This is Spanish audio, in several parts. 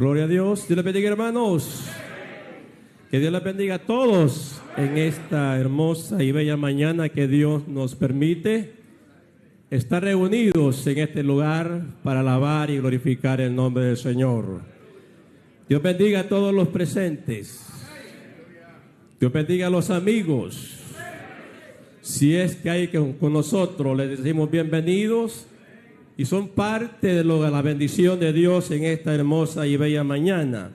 Gloria a Dios. Dios les bendiga, hermanos. Que Dios les bendiga a todos en esta hermosa y bella mañana que Dios nos permite estar reunidos en este lugar para alabar y glorificar el nombre del Señor. Dios bendiga a todos los presentes. Dios bendiga a los amigos. Si es que hay con nosotros, les decimos bienvenidos y son parte de la bendición de Dios en esta hermosa y bella mañana.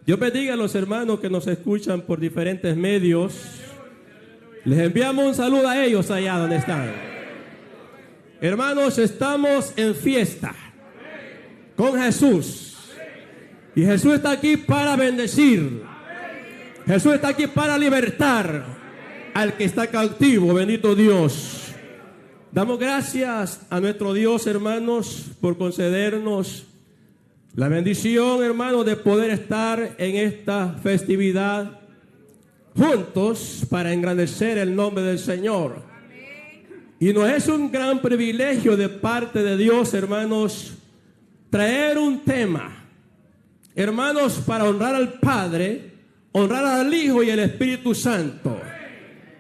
Dios bendiga a los hermanos que nos escuchan por diferentes medios. Les enviamos un saludo a ellos allá donde están. Hermanos, estamos en fiesta con Jesús. Y Jesús está aquí para bendecir. Jesús está aquí para libertar al que está cautivo. Bendito Dios. Damos gracias a nuestro Dios, hermanos, por concedernos la bendición, hermanos, de poder estar en esta festividad juntos para engrandecer el nombre del Señor. Y nos es un gran privilegio de parte de Dios, hermanos, traer un tema, hermanos, para honrar al Padre, honrar al Hijo y al Espíritu Santo.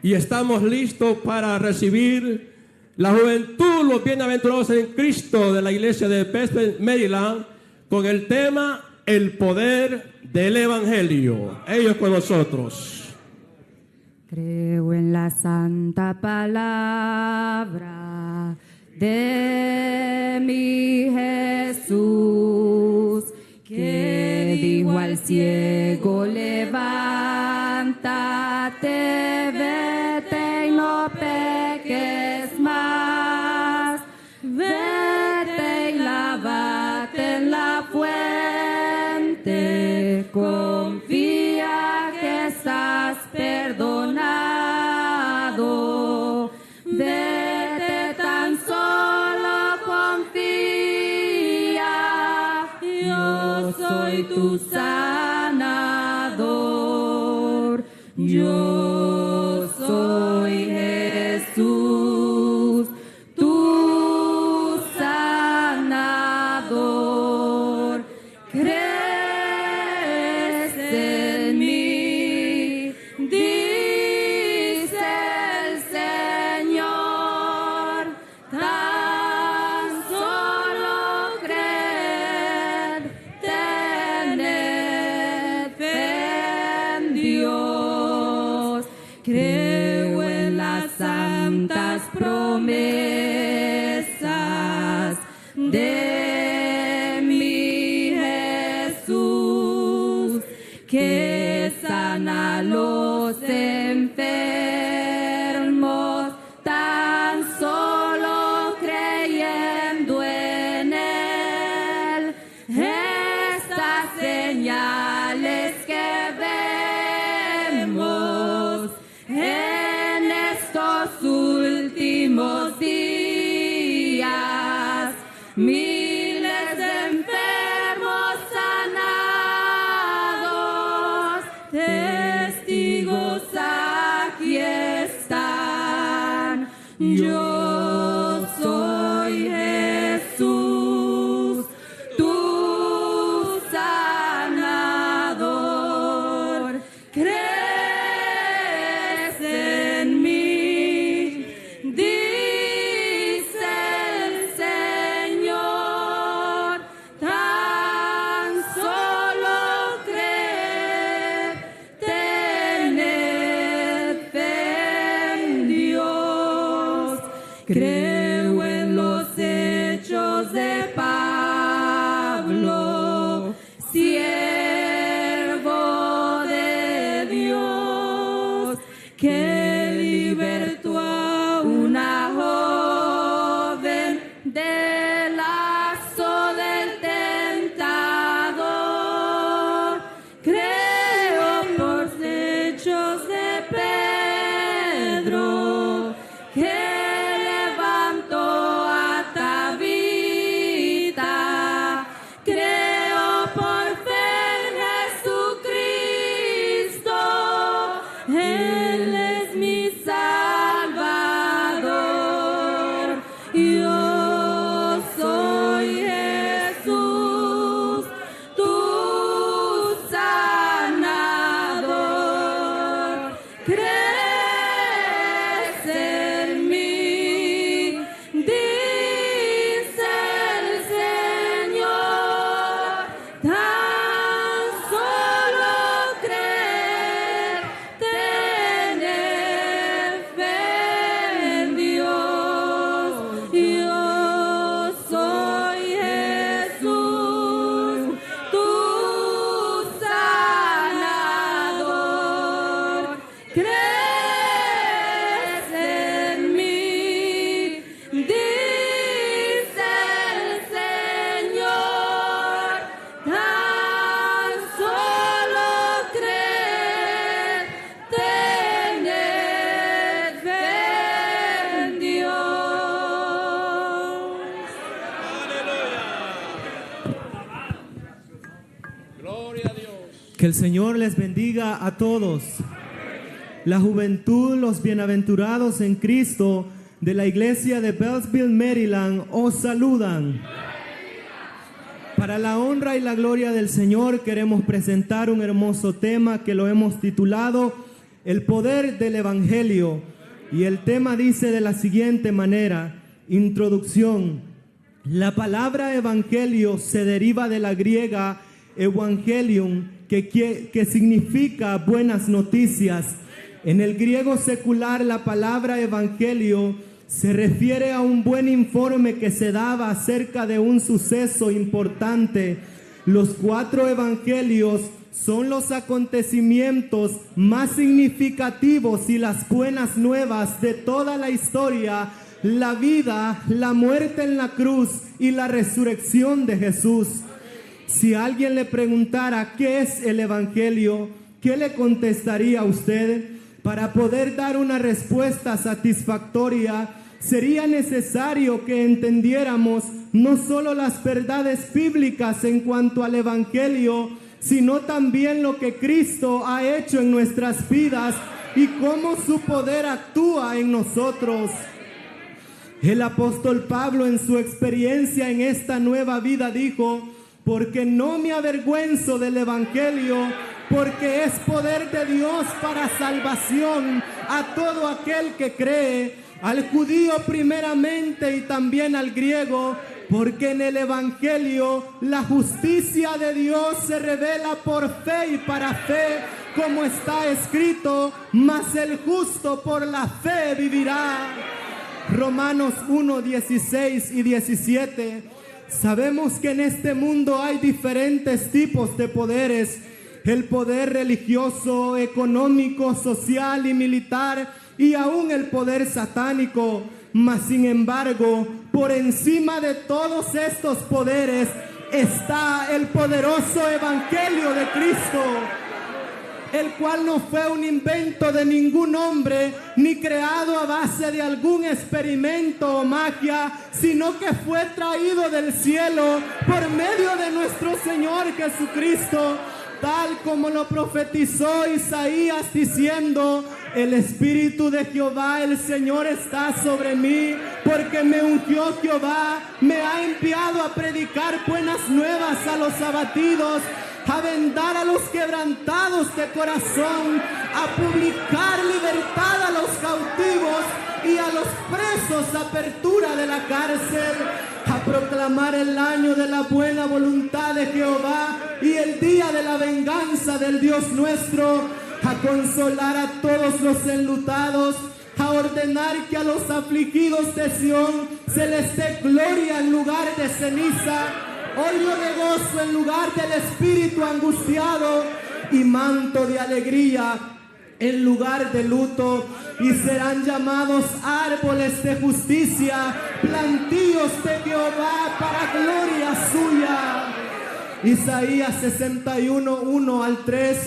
Y estamos listos para recibir la juventud, los bienaventurados en Cristo de la iglesia de Bethel, Maryland, con el tema El poder del Evangelio. Ellos con nosotros. Creo en la santa palabra de mi Jesús, que dijo al ciego: levántate, vete y no peques más, vete y lávate en la fuente, confía que estás perdonado, vete, tan solo confía, yo soy tu sanador, yo soy Jesús, tu sanador. Crees en mí, dice el Señor, tan solo creed, tened fe en Dios. Creo en las santas promesas de mi Jesús, que sana a los enfermos, tan solo creyendo en Él. Estas señales que vemos en estos últimos días, miles de enfermos sanados, testigos aquí están. Yo soy Jesús, tu sanador. Crees en mí, dice el Señor, tan solo creed, tened fe en Dios. Creo en los hechos de Pablo, siervo de Dios, que libertó a una joven del lazo del tentador. Creo por los hechos de Pedro, que levantó a Tabita Que el Señor les bendiga a todos. La juventud, los bienaventurados en Cristo de la iglesia de Bellsville, Maryland, os saludan. Para la honra y la gloria del Señor queremos presentar un hermoso tema que lo hemos titulado El poder del Evangelio. Y el tema dice de la siguiente manera: introducción. La palabra evangelio se deriva de la griega evangelium, que significa buenas noticias. En el griego secular, la palabra evangelio se refiere a un buen informe que se daba acerca de un suceso importante. Los 4 evangelios son los acontecimientos más significativos y las buenas nuevas de toda la historia: la vida, la muerte en la cruz y la resurrección de Jesús. Si alguien le preguntara qué es el evangelio, ¿qué le contestaría a usted? Para poder dar una respuesta satisfactoria, sería necesario que entendiéramos no solo las verdades bíblicas en cuanto al evangelio, sino también lo que Cristo ha hecho en nuestras vidas y cómo su poder actúa en nosotros. El apóstol Pablo, en su experiencia en esta nueva vida, dijo: porque no me avergüenzo del evangelio, porque es poder de Dios para salvación a todo aquel que cree, al judío primeramente y también al griego, porque en el evangelio la justicia de Dios se revela por fe y para fe, como está escrito: mas el justo por la fe vivirá. Romanos 1, 16 y 17. Sabemos que en este mundo hay diferentes tipos de poderes: el poder religioso, económico, social y militar, y aún el poder satánico. Mas sin embargo, por encima de todos estos poderes está el poderoso evangelio de Cristo, el cual no fue un invento de ningún hombre, ni creado a base de algún experimento o magia, sino que fue traído del cielo por medio de nuestro Señor Jesucristo, tal como lo profetizó Isaías diciendo: el Espíritu de Jehová, el Señor, está sobre mí, porque me ungió Jehová, me ha enviado a predicar buenas nuevas a los abatidos, a vendar a los quebrantados de corazón, a publicar libertad a los cautivos y a los presos apertura de la cárcel, a proclamar el año de la buena voluntad de Jehová y el día de la venganza del Dios nuestro, a consolar a todos los enlutados, a ordenar que a los afligidos de Sión se les dé gloria en lugar de ceniza, óleo de gozo en lugar del espíritu angustiado, y manto de alegría en lugar de luto, y serán llamados árboles de justicia, plantíos de Jehová para gloria suya. Isaías 61, 1 al 3.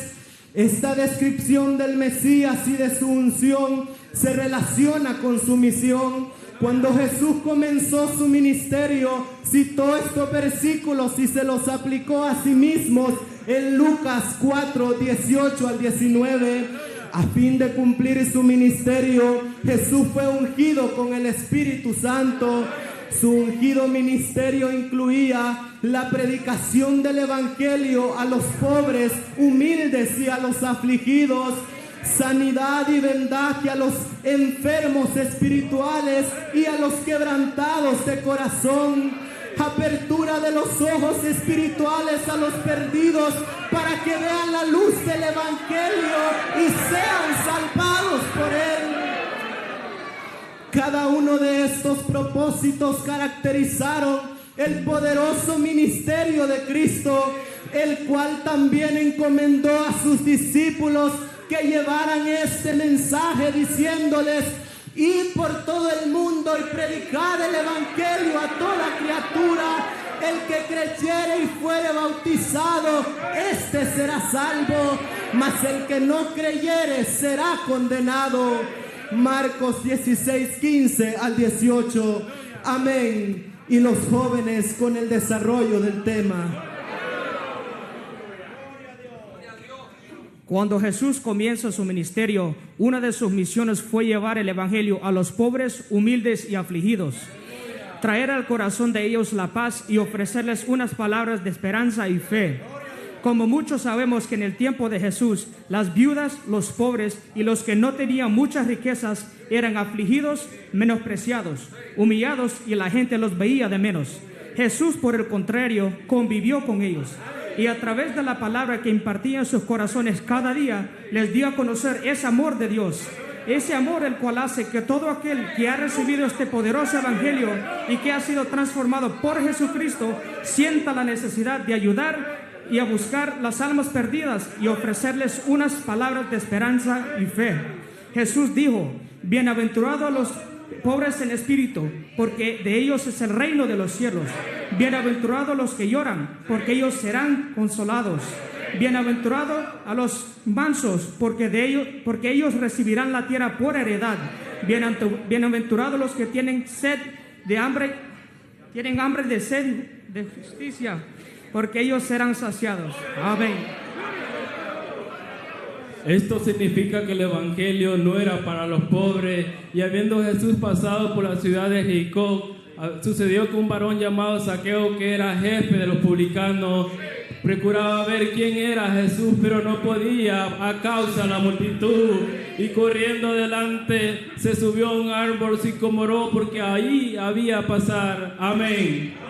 Esta descripción del Mesías y de su unción se relaciona con su misión. Cuando Jesús comenzó su ministerio, citó estos versículos y se los aplicó a sí mismo en Lucas 4, 18 al 19. A fin de cumplir su ministerio, Jesús fue ungido con el Espíritu Santo. Su ungido ministerio incluía la predicación del evangelio a los pobres, humildes y a los afligidos, sanidad y vendaje a los enfermos espirituales y a los quebrantados de corazón, apertura de los ojos espirituales a los perdidos para que vean la luz del evangelio y sean salvados por él. Cada uno de estos propósitos caracterizaron el poderoso ministerio de Cristo, el cual también encomendó a sus discípulos que llevaran este mensaje diciéndoles: id por todo el mundo y predicad el evangelio a toda criatura. El que creyere y fuere bautizado, este será salvo, mas el que no creyere será condenado. Marcos 16, 15 al 18. Amén. Y los jóvenes con el desarrollo del tema. Cuando Jesús comienza su ministerio, una de sus misiones fue llevar el evangelio a los pobres, humildes y afligidos, traer al corazón de ellos la paz y ofrecerles unas palabras de esperanza y fe. Como muchos sabemos que en el tiempo de Jesús, las viudas, los pobres y los que no tenían muchas riquezas eran afligidos, menospreciados, humillados y la gente los veía de menos. Jesús, por el contrario, convivió con ellos y a través de la palabra que impartía en sus corazones cada día, les dio a conocer ese amor de Dios. Ese amor el cual hace que todo aquel que ha recibido este poderoso evangelio y que ha sido transformado por Jesucristo sienta la necesidad de ayudar y a buscar las almas perdidas y ofrecerles unas palabras de esperanza y fe. Jesús dijo: bienaventurados los pobres en espíritu, porque de ellos es el reino de los cielos. Bienaventurados los que lloran, porque ellos serán consolados. Bienaventurados a los mansos, porque ellos recibirán la tierra por heredad. Bienaventurados los que tienen hambre de sed de justicia, porque ellos serán saciados. Amén. Esto significa que el evangelio no era para los pobres, y habiendo Jesús pasado por la ciudad de Jericó, sucedió que un varón llamado Zaqueo, que era jefe de los publicanos, procuraba ver quién era Jesús, pero no podía a causa de la multitud, y corriendo adelante se subió a un árbol sicómoro, porque ahí había pasar. Amén.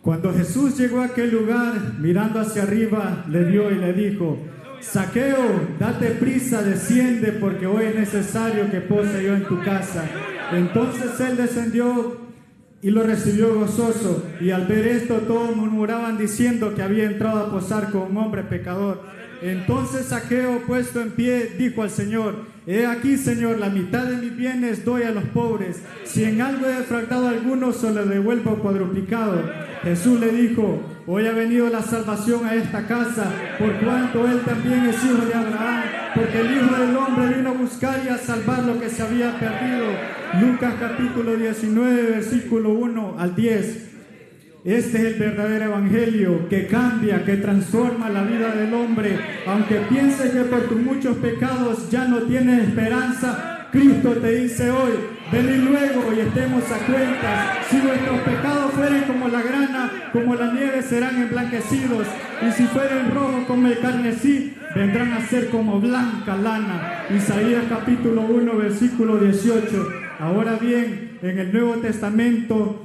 Cuando Jesús llegó a aquel lugar, mirando hacia arriba, le vio y le dijo: Zaqueo, date prisa, desciende, porque hoy es necesario que pose yo en tu casa. Entonces él descendió y lo recibió gozoso, y al ver esto todos murmuraban diciendo que había entrado a posar con un hombre pecador. Entonces Zaqueo, puesto en pie, dijo al Señor: he aquí, Señor, la mitad de mis bienes doy a los pobres. Si en algo he defraudado a alguno, se lo devuelvo cuadruplicado. Jesús le dijo: hoy ha venido la salvación a esta casa, por cuanto él también es hijo de Abraham, porque el Hijo del Hombre vino a buscar y a salvar lo que se había perdido. Lucas capítulo 19, versículo 1 al 10. Este es el verdadero evangelio que cambia, que transforma la vida del hombre. Aunque pienses que por tus muchos pecados ya no tienes esperanza, Cristo te dice hoy: venid luego y estemos a cuentas. Si vuestros pecados fueren como la grana, como la nieve serán emblanquecidos, y si fueren rojos como el carmesí, vendrán a ser como blanca lana. Isaías capítulo 1, versículo 18. Ahora bien, en el Nuevo Testamento,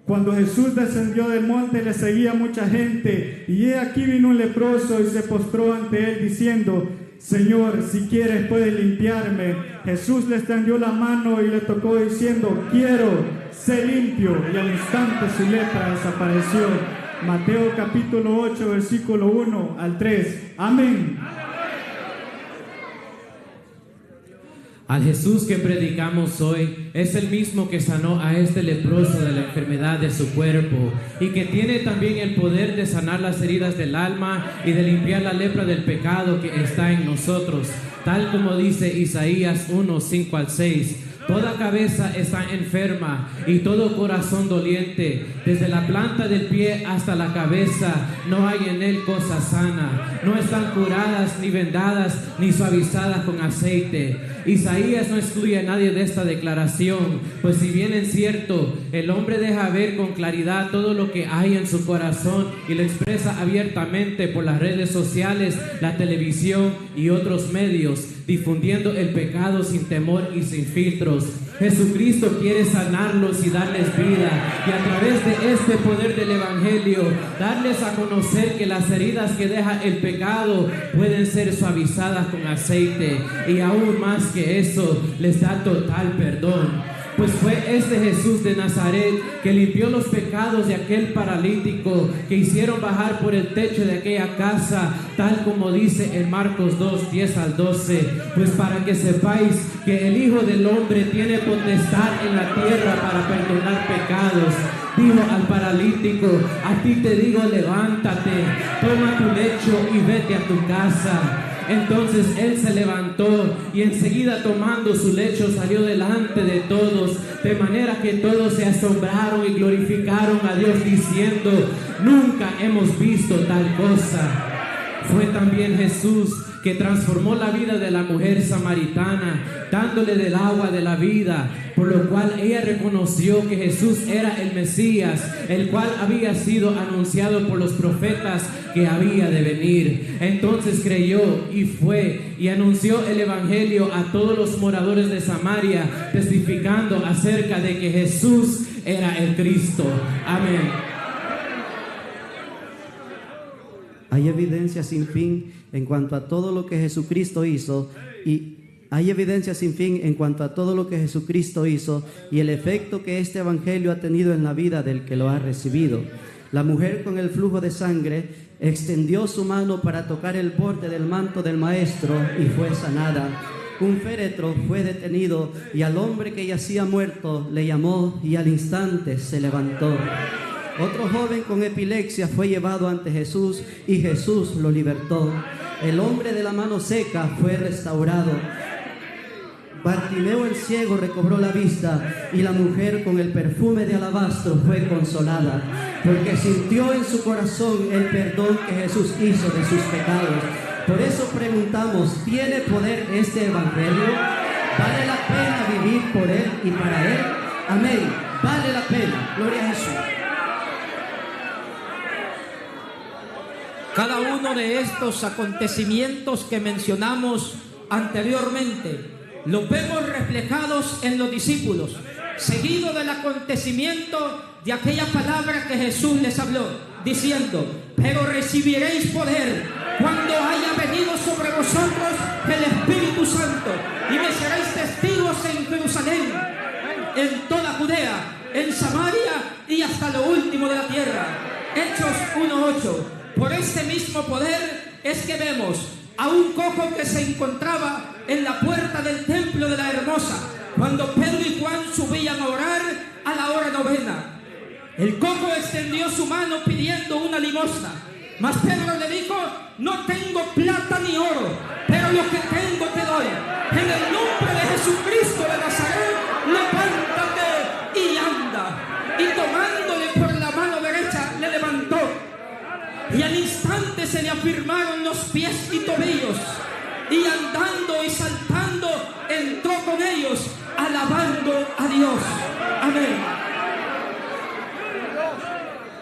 cuando Jesús descendió del monte, le seguía mucha gente, y he aquí vino un leproso y se postró ante él diciendo: Señor, si quieres puedes limpiarme. Jesús le extendió la mano y le tocó diciendo: quiero, sé limpio, y al instante su lepra desapareció. Mateo capítulo 8, versículo 1 al 3. Amén. Al Jesús que predicamos hoy es el mismo que sanó a este leproso de la enfermedad de su cuerpo, y que tiene también el poder de sanar las heridas del alma y de limpiar la lepra del pecado que está en nosotros, tal como dice Isaías 1, 5 al 6. Toda cabeza está enferma y todo corazón doliente, desde la planta del pie hasta la cabeza, no hay en él cosa sana. No están curadas, ni vendadas, ni suavizadas con aceite. Isaías no excluye a nadie de esta declaración, pues si bien es cierto, el hombre deja ver con claridad todo lo que hay en su corazón y lo expresa abiertamente por las redes sociales, la televisión y otros medios, difundiendo el pecado sin temor y sin filtros. Jesucristo quiere sanarlos y darles vida, y a través de este poder del evangelio darles a conocer que las heridas que deja el pecado pueden ser suavizadas con aceite, y aún más que eso, les da total perdón. Pues fue este Jesús de Nazaret que limpió los pecados de aquel paralítico que hicieron bajar por el techo de aquella casa, tal como dice en Marcos 2, 10 al 12. Pues para que sepáis que el Hijo del Hombre tiene potestad en la tierra para perdonar pecados. Dijo al paralítico: a ti te digo, levántate, toma tu lecho y vete a tu casa. Entonces él se levantó y enseguida tomando su lecho salió delante de todos, de manera que todos se asombraron y glorificaron a Dios diciendo: nunca hemos visto tal cosa. Fue también Jesús que transformó la vida de la mujer samaritana, dándole del agua de la vida, por lo cual ella reconoció que Jesús era el Mesías, el cual había sido anunciado por los profetas que había de venir. Entonces creyó y fue y anunció el evangelio a todos los moradores de Samaria, testificando acerca de que Jesús era el Cristo. Amén. Hay evidencia sin fin en cuanto a todo lo que Jesucristo hizo y el efecto que este evangelio ha tenido en la vida del que lo ha recibido. La mujer con el flujo de sangre extendió su mano para tocar el borde del manto del maestro y fue sanada. Un féretro fue detenido y al hombre que yacía muerto le llamó y al instante se levantó. Otro joven con epilepsia fue llevado ante Jesús y Jesús lo libertó. El hombre de la mano seca fue restaurado. Bartimeo el ciego recobró la vista y la mujer con el perfume de alabastro fue consolada, porque sintió en su corazón el perdón que Jesús hizo de sus pecados. Por eso preguntamos, ¿tiene poder este evangelio? ¿Vale la pena vivir por él y para él? Amén. Vale la pena. Gloria a Jesús. Cada uno de estos acontecimientos que mencionamos anteriormente los vemos reflejados en los discípulos, seguido del acontecimiento de aquella palabra que Jesús les habló, diciendo: pero recibiréis poder cuando haya venido sobre vosotros el Espíritu Santo, y me seréis testigos en Jerusalén, en toda Judea, en Samaria y hasta lo último de la tierra. Hechos 1:8. Por este mismo poder es que vemos a un cojo que se encontraba en la puerta del templo de la Hermosa, cuando Pedro y Juan subían a orar a la hora novena. El cojo extendió su mano pidiendo una limosna, mas Pedro le dijo: no tengo plata ni oro, pero lo que tengo te doy. En el nombre de Jesucristo de Nazaret, levántate y anda. Y tomándole por la mano derecha, le levantó. Y al instante se le afirmaron los pies y tobillos, y andando y saltando entró con ellos, alabando a Dios. Amén.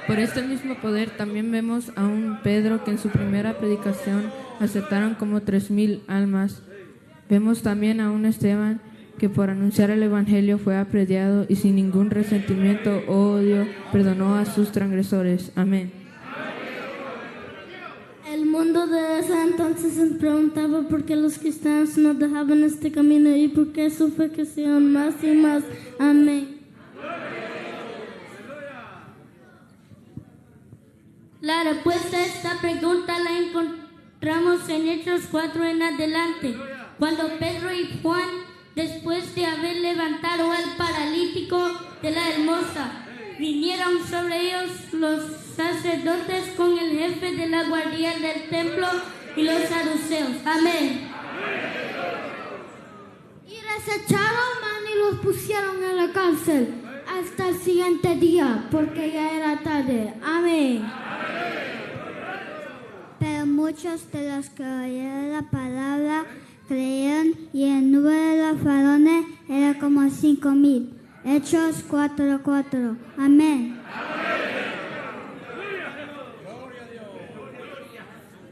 Por este mismo poder también vemos a un Pedro que en su primera predicación aceptaron como 3,000 almas. Vemos también a un Esteban que por anunciar el evangelio fue apedreado y sin ningún resentimiento o odio perdonó a sus transgresores. Amén. El mundo de ese entonces se preguntaba por qué los cristianos no dejaban este camino y por qué su fe crecía más y más. Amén. La respuesta a esta pregunta la encontramos en Hechos 4 en adelante, cuando Pedro y Juan, después de haber levantado al paralítico de la Hermosa, vinieron sobre ellos los sacerdotes con el jefe de la guardia del templo y los saduceos. Amén. Y les echaron mano y los pusieron en la cárcel hasta el siguiente día, porque ya era tarde. Amén. Pero muchos de los que oyeron la palabra creyeron, y el número de los varones era como 5,000. Hechos 4:4. Amén.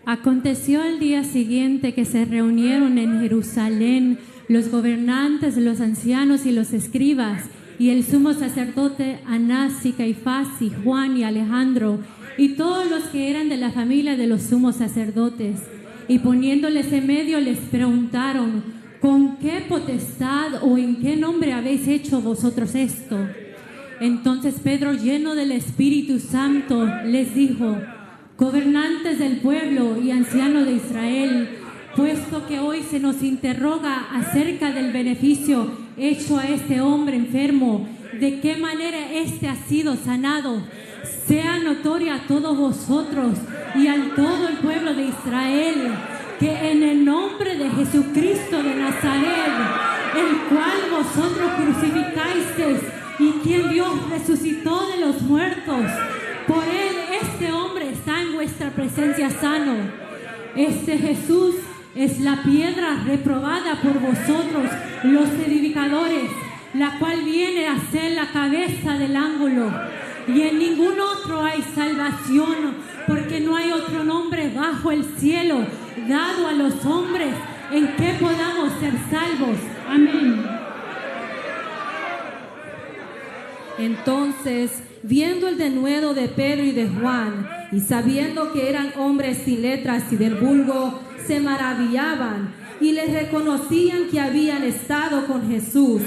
Aconteció el día siguiente que se reunieron en Jerusalén los gobernantes, los ancianos y los escribas, y el sumo sacerdote Anás y Caifás y Juan y Alejandro, y todos los que eran de la familia de los sumos sacerdotes. Y poniéndoles en medio les preguntaron: ¿con qué potestad o en qué nombre habéis hecho vosotros esto? Entonces Pedro, lleno del Espíritu Santo, les dijo: gobernantes del pueblo y ancianos de Israel, puesto que hoy se nos interroga acerca del beneficio hecho a este hombre enfermo, de qué manera éste ha sido sanado, sea notoria a todos vosotros y a todo el pueblo de Israel que en el nombre de Jesucristo de Nazaret, el cual vosotros crucificasteis y quien Dios resucitó de los muertos, por él este hombre está en vuestra presencia sano. Este Jesús es la piedra reprobada por vosotros, los edificadores, la cual viene a ser la cabeza del ángulo. Y en ningún otro hay salvación, porque no hay otro nombre bajo el cielo dado a los hombres en que podamos ser salvos. Amén. Entonces, viendo el denuedo de Pedro y de Juan, y sabiendo que eran hombres sin letras y del vulgo, se maravillaban y les reconocían que habían estado con Jesús.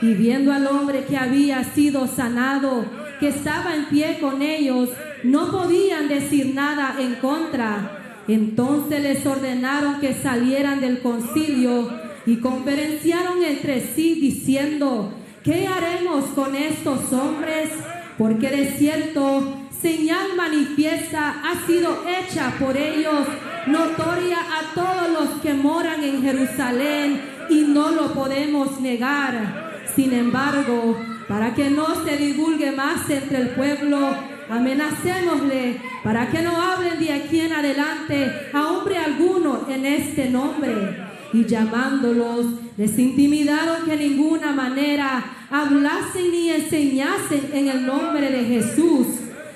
Y viendo al hombre que había sido sanado, que estaba en pie con ellos, no podían decir nada en contra. Entonces les ordenaron que salieran del concilio y conferenciaron entre sí diciendo: ¿qué haremos con estos hombres? Porque de cierto, señal manifiesta ha sido hecha por ellos, notoria a todos los que moran en Jerusalén, y no lo podemos negar. Sin embargo, para que no se divulgue más entre el pueblo, amenacémosle para que no hablen de aquí en adelante a hombre alguno en este nombre. Y llamándolos, les intimidaron que de ninguna manera hablasen ni enseñasen en el nombre de Jesús.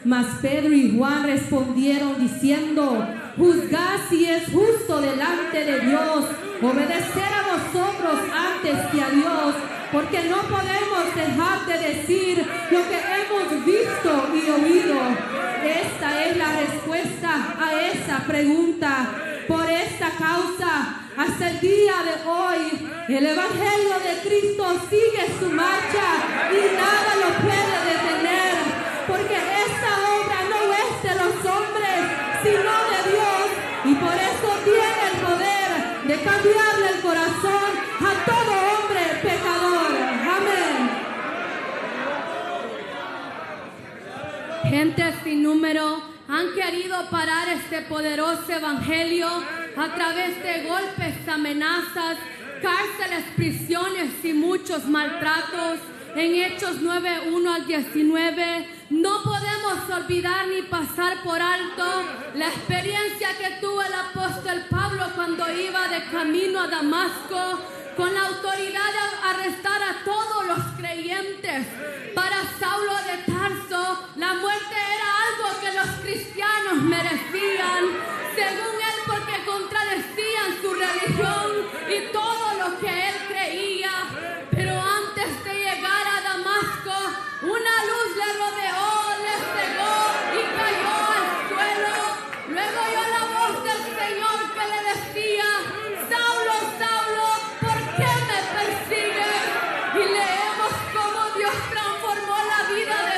Mas Pedro y Juan respondieron diciendo: juzgad si es justo delante de Dios obedecer a vosotros antes que a Dios, porque no podemos dejar de decir lo que hemos visto y oído. Esta es la respuesta a esa pregunta. Por esta causa, hasta el día de hoy, el Evangelio de Cristo sigue su marcha y nada lo puede detener, porque esta obra no es de los hombres, sino de Dios, y por eso tiene el poder de cambiarle el corazón a todo hombre pecador. Amén. Gente sin número han querido parar este poderoso evangelio a través de golpes, amenazas, cárceles, prisiones y muchos maltratos. En Hechos 9:1 al 19, no podemos olvidar ni pasar por alto la experiencia que tuvo el apóstol Pablo cuando iba de camino a Damasco con la autoridad de arrestar a todos los creyentes. Para Saulo de Tarso, la muerte era algo que los cristianos merecían, según él, porque contradecían su religión y todo lo que él creía. Pero antes de llegar a Damasco, una luz le rodeó, le cegó y cayó al suelo. Luego oyó la voz del Señor que le decía: Saulo, Saulo, ¿por qué me persigues? Y leemos cómo Dios transformó la vida de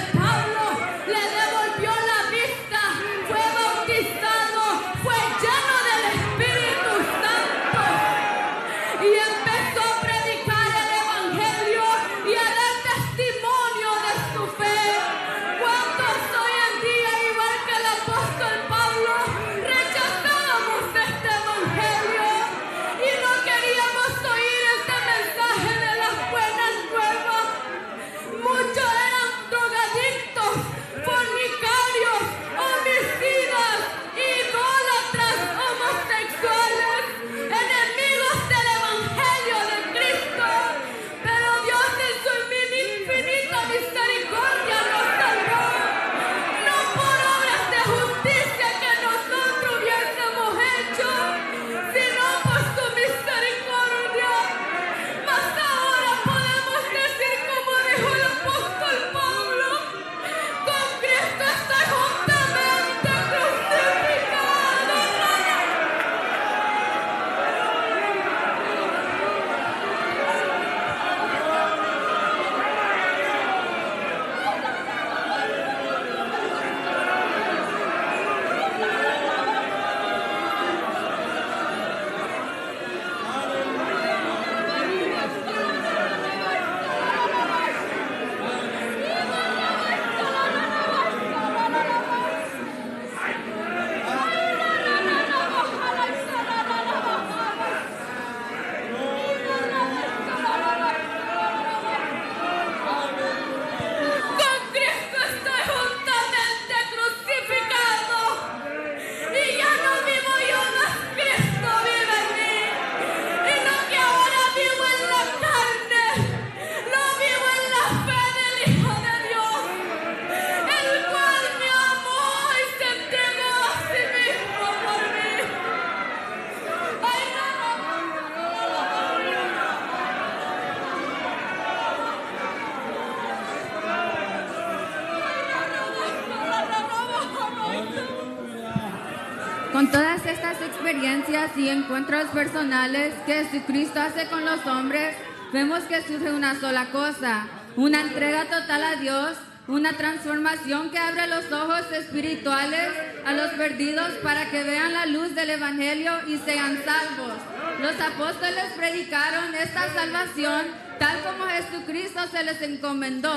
Con todas estas experiencias y encuentros personales que Jesucristo hace con los hombres, vemos que surge una sola cosa, una entrega total a Dios, una transformación que abre los ojos espirituales a los perdidos para que vean la luz del Evangelio y sean salvos. Los apóstoles predicaron esta salvación tal como Jesucristo se les encomendó.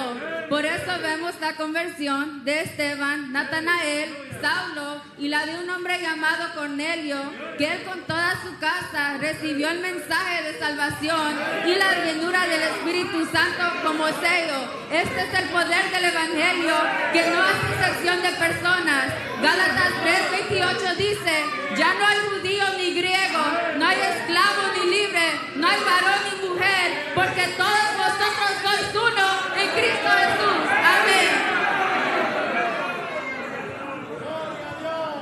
Por eso vemos la conversión de Esteban, Natanael, Saulo y la de un hombre llamado Cornelio, que él con toda su casa recibió el mensaje de salvación y la llenura del Espíritu Santo como sello. Este es el poder del Evangelio que no hace excepción de personas. Gálatas 3:28 dice: ya no hay judío ni griego, no hay esclavo ni libre, no hay varón ni mujer, porque todos vosotros sois uno en Cristo Jesús. Amén.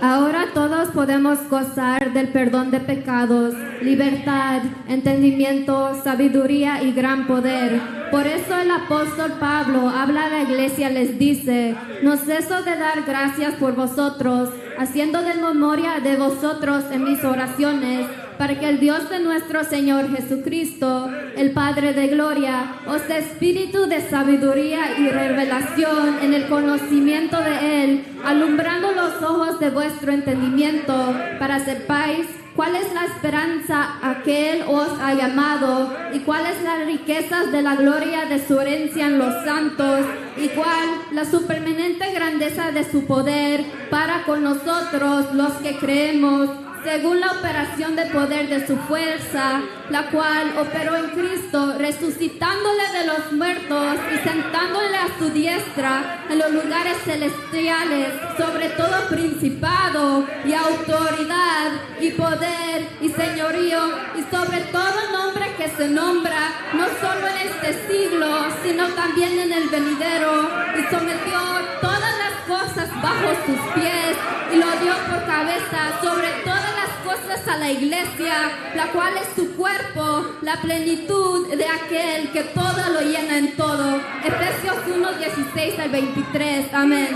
Ahora todos podemos gozar del perdón de pecados, libertad, entendimiento, sabiduría y gran poder. Por eso el apóstol Pablo habla a la iglesia, les dice: no ceso de dar gracias por vosotros, haciendo de memoria de vosotros en mis oraciones, para que el Dios de nuestro Señor Jesucristo, el Padre de gloria, os dé espíritu de sabiduría y revelación en el conocimiento de Él, alumbrando los ojos de vuestro entendimiento, para sepáis cuál es la esperanza a que Él os ha llamado, y cuáles las riquezas de la gloria de su herencia en los santos, y cuál la supereminente grandeza de su poder para con nosotros los que creemos, según la operación de poder de su fuerza, la cual operó en Cristo, resucitándole de los muertos y sentándole a su diestra en los lugares celestiales, sobre todo principado y autoridad y poder y señorío, y sobre todo nombre que se nombra, no solo en este siglo, sino también en el venidero, y sometió todas las cosas bajo sus pies, y lo dio por cabeza sobre todas las cosas a la iglesia, la cual es su cuerpo, la plenitud de aquel que todo lo llena en todo. Efesios 1:16 al 23. Amén.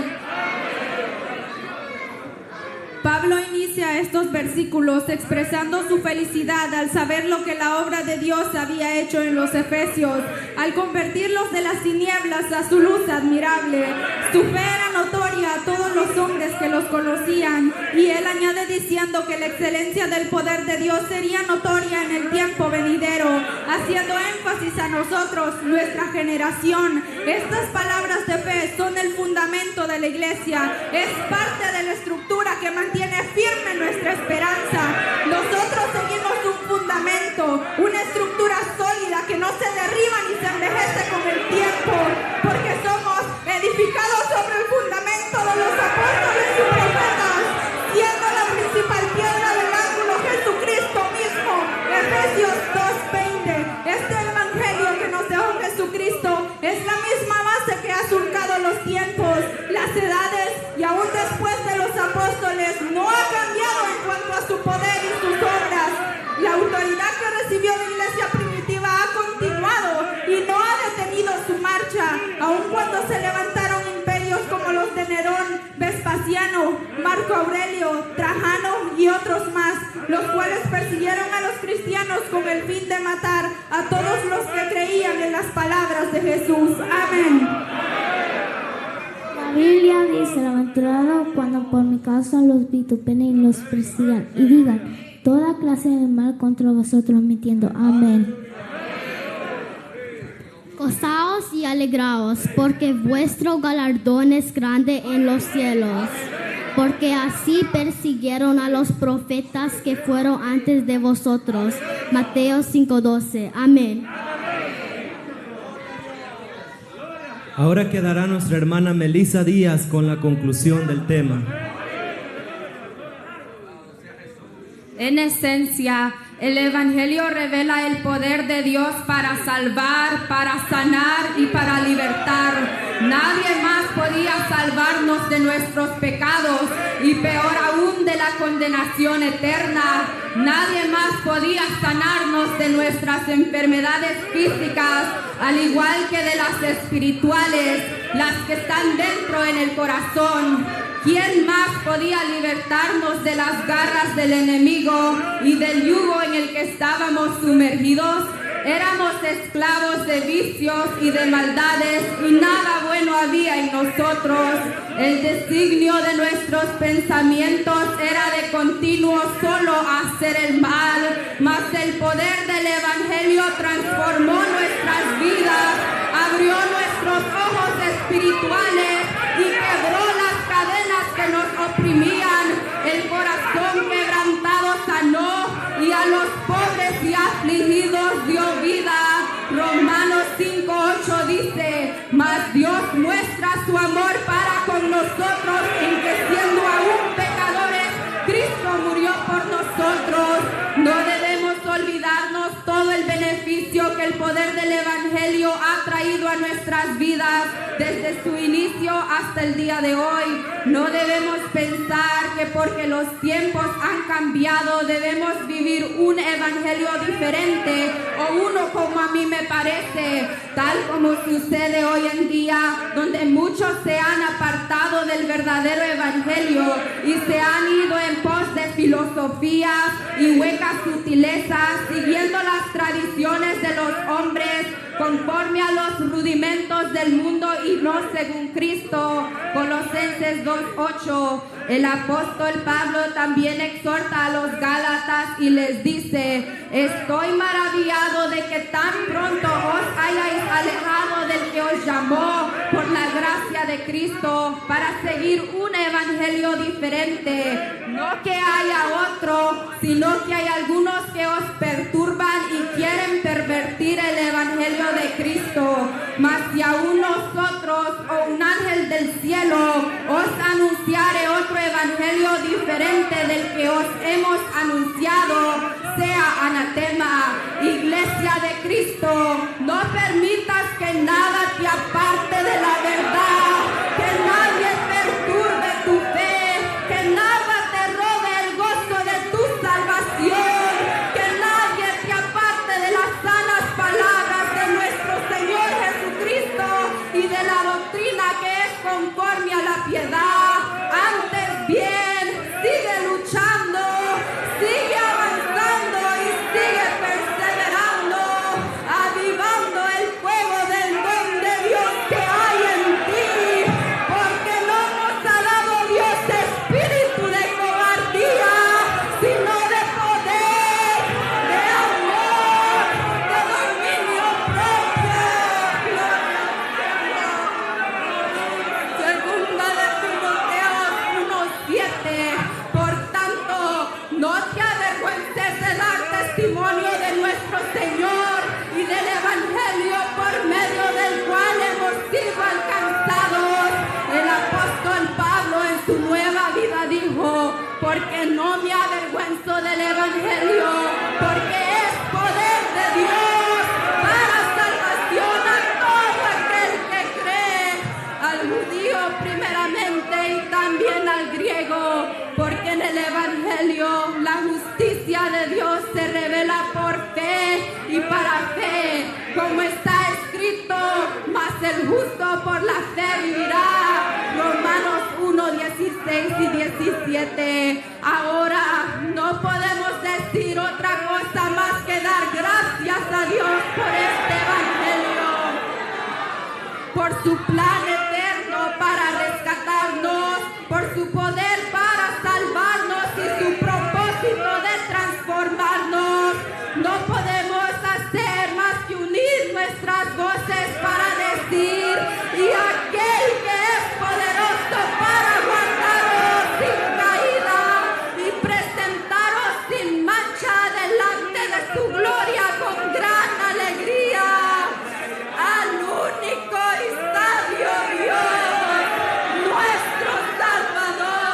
Pablo inicia estos versículos expresando su felicidad al saber lo que la obra de Dios había hecho en los efesios, al convertirlos de las tinieblas a su luz admirable. Su fe era notoria a todos los hombres que los conocían, y él añade diciendo que la excelencia del poder de Dios sería notoria en el tiempo venidero, haciendo énfasis a nosotros, nuestra generación. Estas palabras de fe son el fundamento de la iglesia, es parte de la estructura que mantiene firme nuestra esperanza. Nosotros seguimos un fundamento, una estructura sólida que no se derriba ni se envejece con el tiempo, porque somos edificados sobre el fundamento de los apóstoles y profetas, siendo la principal piedra del ángulo Jesucristo mismo. Efesios 2:20. Este evangelio que nos dejó Jesucristo es la misma base que ha surcado los tiempos, las edades, y aún después de los apóstoles no ha cambiado en cuanto a su poder y sus obras. La autoridad que recibió la iglesia primitiva ha continuado y no ha detenido su marcha, aun cuando se levantaron imperios como los de Nerón, Vespasiano, Marco Aurelio, Trajano y otros más, los cuales persiguieron a los cristianos con el fin de matar a todos los que creían en las palabras de Jesús. Amén. La Biblia dice: aventurado cuando por mi causa los vituperen y los persigan y digan toda clase de mal contra vosotros mintiendo. Amén. Gozaos y alegraos, porque vuestro galardón es grande en los cielos, porque así persiguieron a los profetas que fueron antes de vosotros. Mateo 5:12. Amén. Ahora quedará nuestra hermana Melissa Díaz con la conclusión del tema. En esencia, el Evangelio revela el poder de Dios para salvar, para sanar y para libertar. Nadie más podía salvarnos de nuestros pecados y peor aún de la condenación eterna. Nadie más podía sanarnos de nuestras enfermedades físicas, al igual que de las espirituales, las que están dentro en el corazón. ¿Quién más podía libertarnos de las garras del enemigo y del yugo en el que estábamos sumergidos? Éramos esclavos de vicios y de maldades y nada bueno había en nosotros. El designio de nuestros pensamientos era de continuo solo hacer el mal, mas el poder del Evangelio transformó nuestras vidas, abrió nuestros ojos espirituales y quebró las cadenas que nos oprimían. El corazón quebrantado sanó y a los pobres y afligidos dio vida. Romanos 5:8 dice: mas Dios muestra su amor para con nosotros en que siendo aún pecadores, Cristo murió por nosotros. No debemos olvidarnos todo el beneficio que el poder del Evangelio ha traído a nuestras vidas desde su inicio hasta el día de hoy. No debemos pensar que porque los tiempos han cambiado debemos vivir un evangelio diferente o uno como a mí me parece, tal como sucede hoy en día, donde muchos se han apartado del verdadero evangelio y se han ido en pos de filosofías y huecas sutilezas, siguiendo las tradiciones de los hombres conforme a los rudimentos del mundo y no según Cristo. Colosenses 2:8. El apóstol Pablo también exhorta a los Gálatas y les dice: estoy maravillado de que tan pronto os hayáis alejado del que os llamó por la gracia de Cristo para seguir un evangelio diferente. No que haya otro, sino que hay algunos que os perturban y quieren pervertir el evangelio de Cristo. Mas si aún nosotros o un ángel del cielo os anunciare otro evangelio diferente del que os hemos anunciado, sea anatema. Iglesia de Cristo, no permitas que nada te aparte de la verdad, que nadie perturbe tu fe, que nada te robe el gozo de tu salvación, que nadie te aparte de las sanas palabras de nuestro Señor Jesucristo y de la doctrina que es conforme a la piedad. Antes bien, sigue luchando, sigue avanzando y sigue perseverando, avivando el fuego del don de Dios que hay en ti, porque no nos ha dado Dios espíritu de cobardía, sino de poder, de amor, de dominio propio. Segunda de Timoteo 1:7. Por tanto, no te avergüences de dar testimonio de nuestro Señor y del Evangelio por medio del cual hemos sido alcanzados. El apóstol Pablo en su nueva vida dijo: porque no me avergüenzo del Evangelio, porque es poder de Dios para salvación a todo aquel que cree, al judío primeramente y también al griego, porque en el Evangelio la justicia de Dios se revela por fe y para fe, como está escrito: mas el justo por la fe vivirá. Romanos 1:16 y 17. Ahora no podemos decir otra cosa más que dar gracias a Dios por este Evangelio, por su plan eterno para rescatarnos, por su poder para salvarnos y su propósito de transformarnos. No podemos hacer más que unir nuestras voces para decir: y aquel que es poderoso para guardaros sin caída y presentaros sin mancha delante de su gloria con gran alegría, al único y sabio Dios, nuestro Salvador.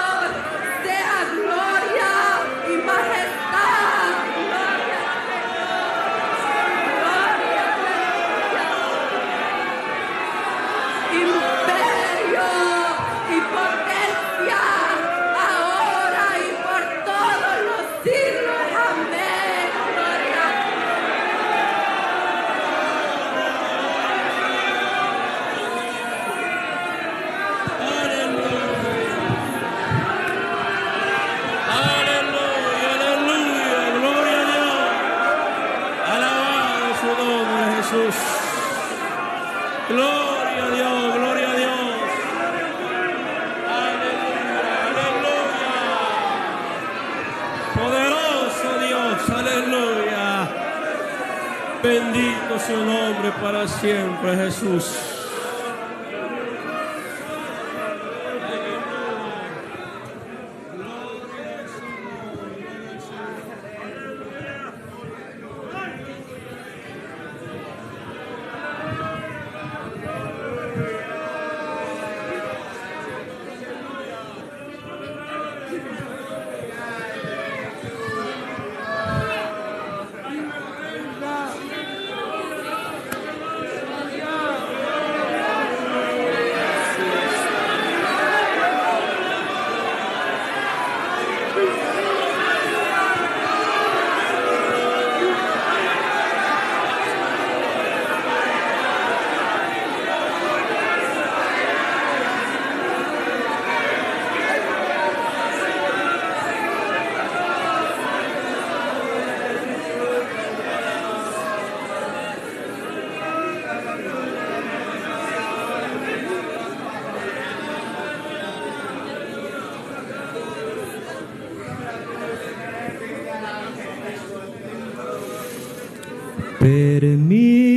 Bendito su nombre para siempre, Jesús.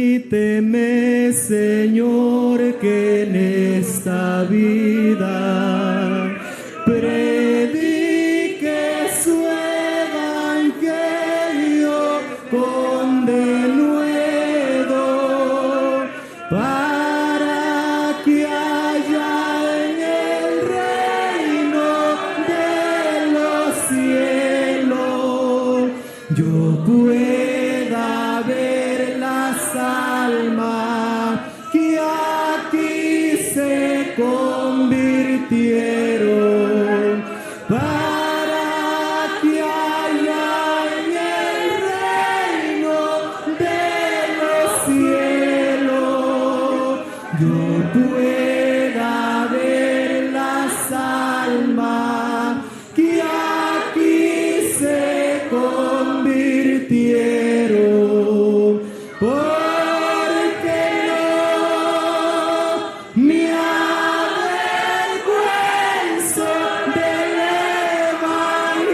Permíteme, Señor, que en esta vida predique su evangelio con denuedo, para que haya en el reino de los cielos yo pueda ver las almas que aquí se convirtieron, para que haya en el reino de los cielos yo pueda ver las almas que aquí se convirtieron, porque no me avergüenzo del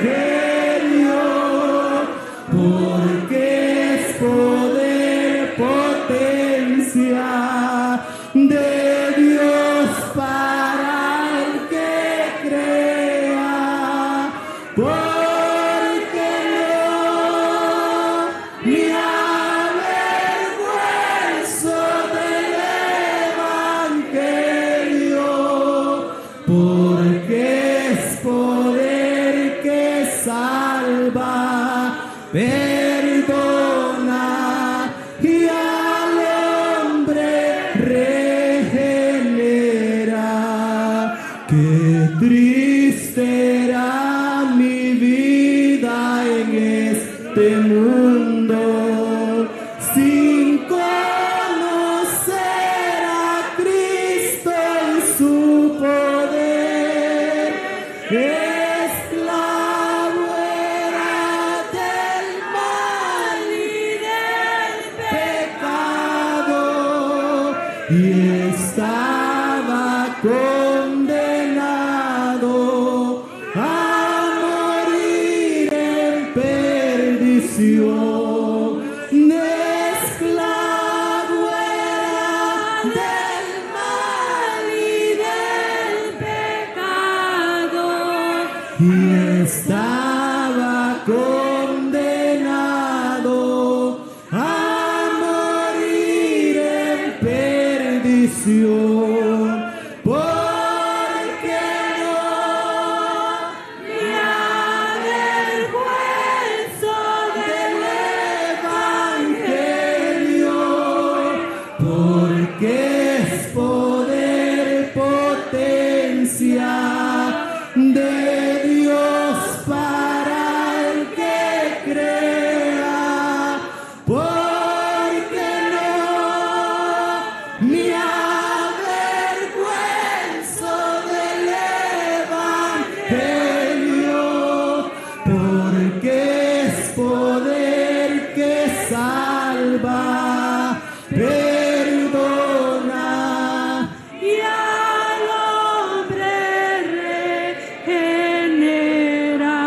evangelio, porque es poder, potencia de Dios para el que crea, porque no me avergüenzo del evangelio, porque es poder que salva, perdona y al hombre regenera. Qué triste era mi vida en este mundo sin conocer a Cristo y su poder. Esclavo era del mal y del pecado, y estaba condenado a morir en perdición. Esclavo era del mal y del pecado, y estaba condenado a morir en perdición, porque no me avergüenzo del evangelio, porque es poder, potencia de Dios para el que crea, porque no me avergüenzo del evangelio, porque es poder que salva, perdona y al hombre regenera.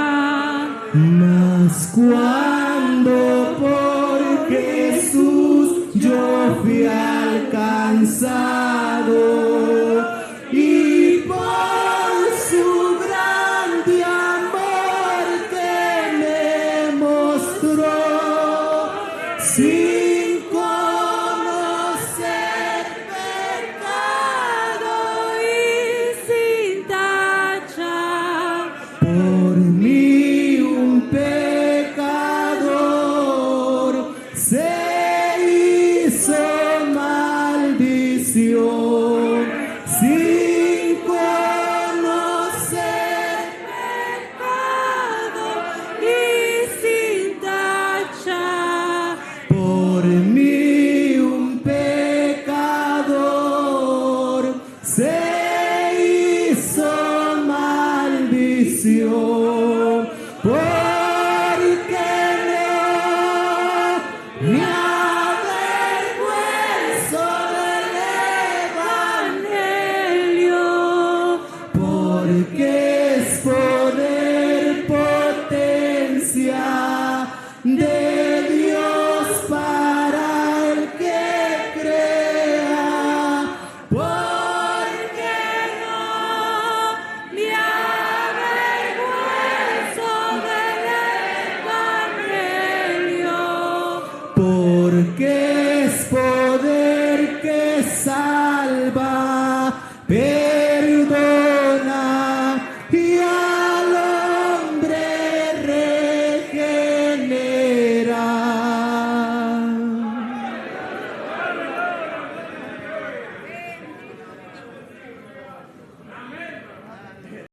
Mas cuando por Jesús alcanzado y por su grande amor que me mostró, sin conocer pecado y sin tacha, por mí un pecador se hizo maldición, sin conocer pecado y sin tacha, por mí un pecador se hizo maldición, porque no me avergüenzo del Evangelio, porque es poder, potencia de Dios para el que crea, porque no me avergüenzo del Evangelio, porque